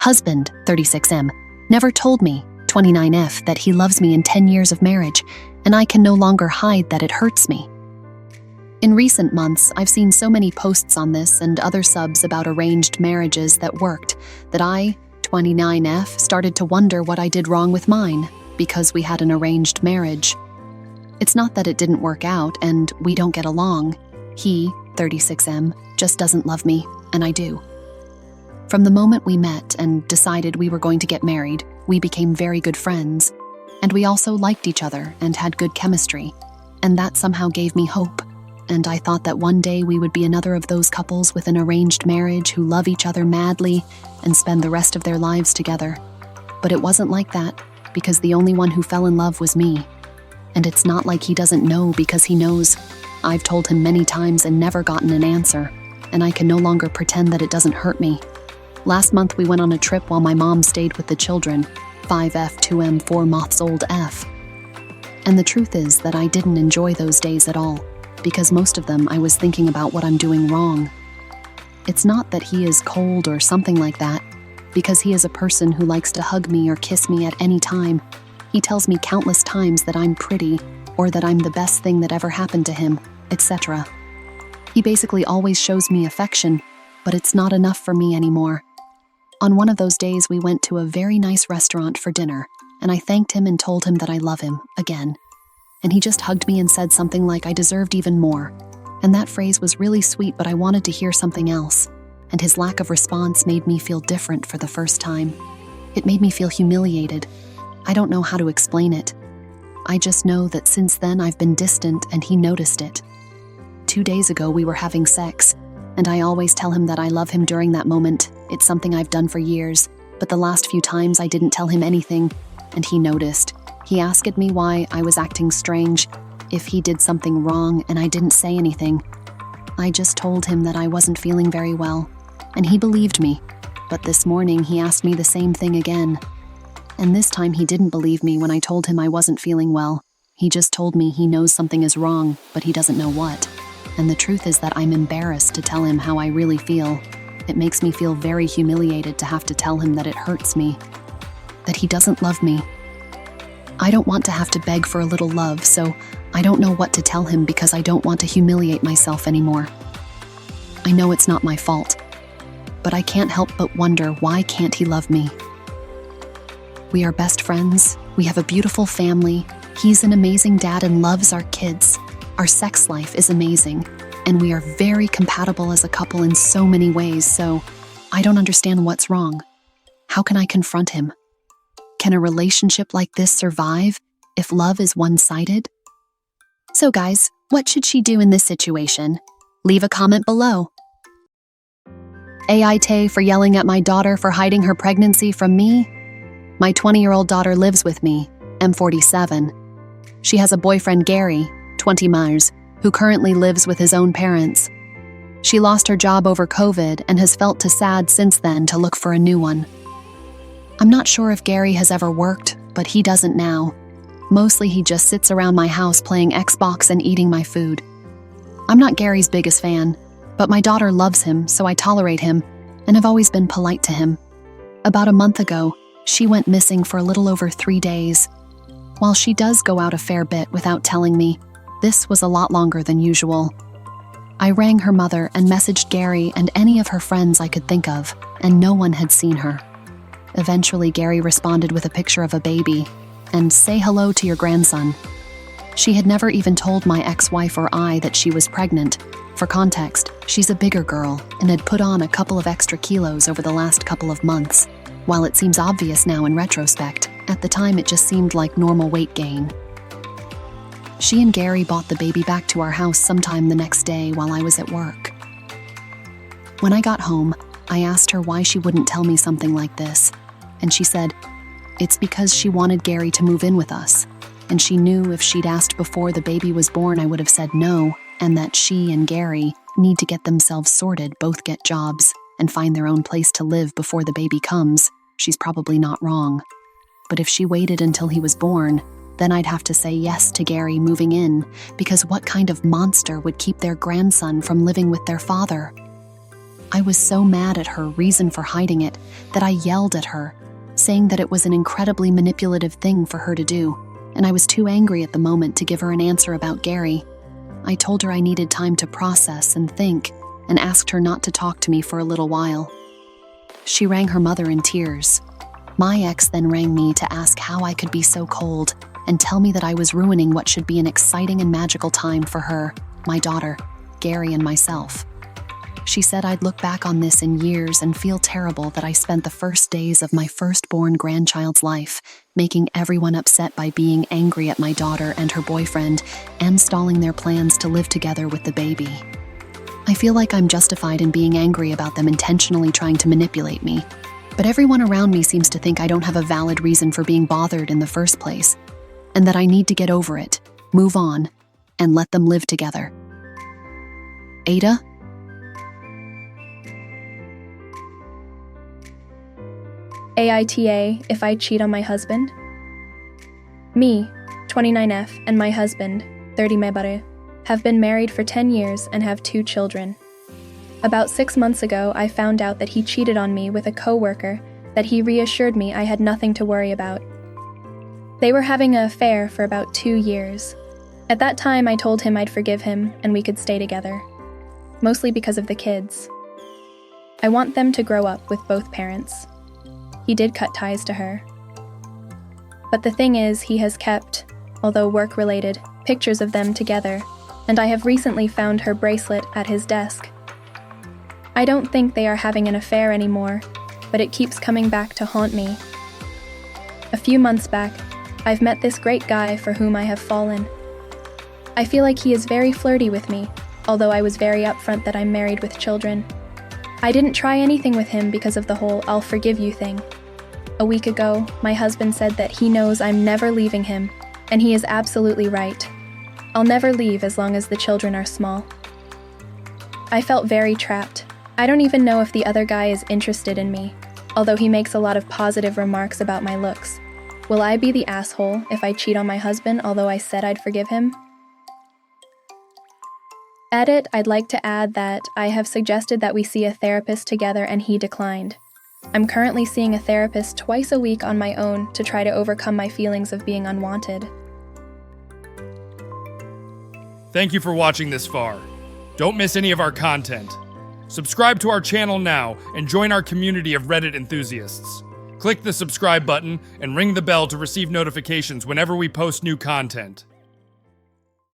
Husband, 36M, never told me, 29F, that he loves me in 10 years of marriage, and I can no longer hide that it hurts me. In recent months, I've seen so many posts on this and other subs about arranged marriages that worked that I, 29F, started to wonder what I did wrong with mine because we had an arranged marriage. It's not that it didn't work out and we don't get along. He, 36M, just doesn't love me, and I do. From the moment we met and decided we were going to get married, we became very good friends, and we also liked each other and had good chemistry, and that somehow gave me hope, and I thought that one day we would be another of those couples with an arranged marriage who love each other madly and spend the rest of their lives together. But it wasn't like that, because the only one who fell in love was me. And it's not like he doesn't know, because he knows. I've told him many times and never gotten an answer, and I can no longer pretend that it doesn't hurt me. Last month we went on a trip while my mom stayed with the children, 5F, 2M, 4 months old F. And the truth is that I didn't enjoy those days at all, because most of them I was thinking about what I'm doing wrong. It's not that he is cold or something like that, because he is a person who likes to hug me or kiss me at any time. He tells me countless times that I'm pretty, or that I'm the best thing that ever happened to him, etc. He basically always shows me affection, but it's not enough for me anymore. On one of those days we went to a very nice restaurant for dinner, and I thanked him and told him that I love him, again. And he just hugged me and said something like I deserved even more. And that phrase was really sweet, but I wanted to hear something else. And his lack of response made me feel different for the first time. It made me feel humiliated. I don't know how to explain it. I just know that since then I've been distant and he noticed it. 2 days ago we were having sex, and I always tell him that I love him during that moment. It's something I've done for years, but the last few times I didn't tell him anything, and he noticed. He asked me why I was acting strange, if he did something wrong, and I didn't say anything. I just told him that I wasn't feeling very well, and he believed me. But this morning he asked me the same thing again. And this time he didn't believe me when I told him I wasn't feeling well. He just told me he knows something is wrong, but he doesn't know what. And the truth is that I'm embarrassed to tell him how I really feel. It makes me feel very humiliated to have to tell him that it hurts me, that he doesn't love me. I don't want to have to beg for a little love, so I don't know what to tell him because I don't want to humiliate myself anymore. I know it's not my fault, but I can't help but wonder, why can't he love me? We are best friends, we have a beautiful family, he's an amazing dad and loves our kids, our sex life is amazing, and we are very compatible as a couple in so many ways, so I don't understand what's wrong. How can I confront him? Can a relationship like this survive if love is one-sided? So guys, what should she do in this situation? Leave a comment below. AI Tay for yelling at my daughter for hiding her pregnancy from me. My 20-year-old daughter lives with me, M47. She has a boyfriend, Gary, 20 Mars, who currently lives with his own parents. She lost her job over COVID and has felt too sad since then to look for a new one. I'm not sure if Gary has ever worked, but he doesn't now. Mostly he just sits around my house playing Xbox and eating my food. I'm not Gary's biggest fan, but my daughter loves him, so I tolerate him, and have always been polite to him. About a month ago, she went missing for a little over 3 days. While she does go out a fair bit without telling me, this was a lot longer than usual. I rang her mother and messaged Gary and any of her friends I could think of, and no one had seen her. Eventually, Gary responded with a picture of a baby, and "Say hello to your grandson." She had never even told my ex-wife or I that she was pregnant. For context, she's a bigger girl and had put on a couple of extra kilos over the last couple of months. While it seems obvious now in retrospect, at the time it just seemed like normal weight gain. She and Gary brought the baby back to our house sometime the next day while I was at work. When I got home, I asked her why she wouldn't tell me something like this, and she said, it's because she wanted Gary to move in with us, and she knew if she'd asked before the baby was born I would have said no, and that she and Gary need to get themselves sorted, both get jobs, and find their own place to live before the baby comes. She's probably not wrong. But if she waited until he was born, then I'd have to say yes to Gary moving in, because what kind of monster would keep their grandson from living with their father? I was so mad at her reason for hiding it that I yelled at her, saying that it was an incredibly manipulative thing for her to do, and I was too angry at the moment to give her an answer about Gary. I told her I needed time to process and think, and asked her not to talk to me for a little while. She rang her mother in tears. My ex then rang me to ask how I could be so cold and tell me that I was ruining what should be an exciting and magical time for her, my daughter, Gary, and myself. She said I'd look back on this in years and feel terrible that I spent the first days of my firstborn grandchild's life making everyone upset by being angry at my daughter and her boyfriend and stalling their plans to live together with the baby. I feel like I'm justified in being angry about them intentionally trying to manipulate me, but everyone around me seems to think I don't have a valid reason for being bothered in the first place, and that I need to get over it, move on, and let them live together. Ada? AITA if I cheat on my husband? Me, 29F, and my husband, 30 Mebare, have been married for 10 years and have 2 children. About 6 months ago, I found out that he cheated on me with a coworker that he reassured me I had nothing to worry about. They were having an affair for about 2 years. At that time, I told him I'd forgive him and we could stay together, mostly because of the kids. I want them to grow up with both parents. He did cut ties to her. But the thing is, he has kept, although work-related, pictures of them together, and I have recently found her bracelet at his desk. I don't think they are having an affair anymore, but it keeps coming back to haunt me. A few months back, I've met this great guy for whom I have fallen. I feel like he is very flirty with me, although I was very upfront that I'm married with children. I didn't try anything with him because of the whole "I'll forgive you" thing. A week ago, my husband said that he knows I'm never leaving him, and he is absolutely right. I'll never leave as long as the children are small. I felt very trapped. I don't even know if the other guy is interested in me, although he makes a lot of positive remarks about my looks. Will I be the asshole if I cheat on my husband, although I said I'd forgive him? Edit, I'd like to add that I have suggested that we see a therapist together and he declined. I'm currently seeing a therapist twice a week on my own to try to overcome my feelings of being unwanted. Thank you for watching this far. Don't miss any of our content. Subscribe to our channel now and join our community of Reddit enthusiasts. Click the subscribe button and ring the bell to receive notifications whenever we post new content.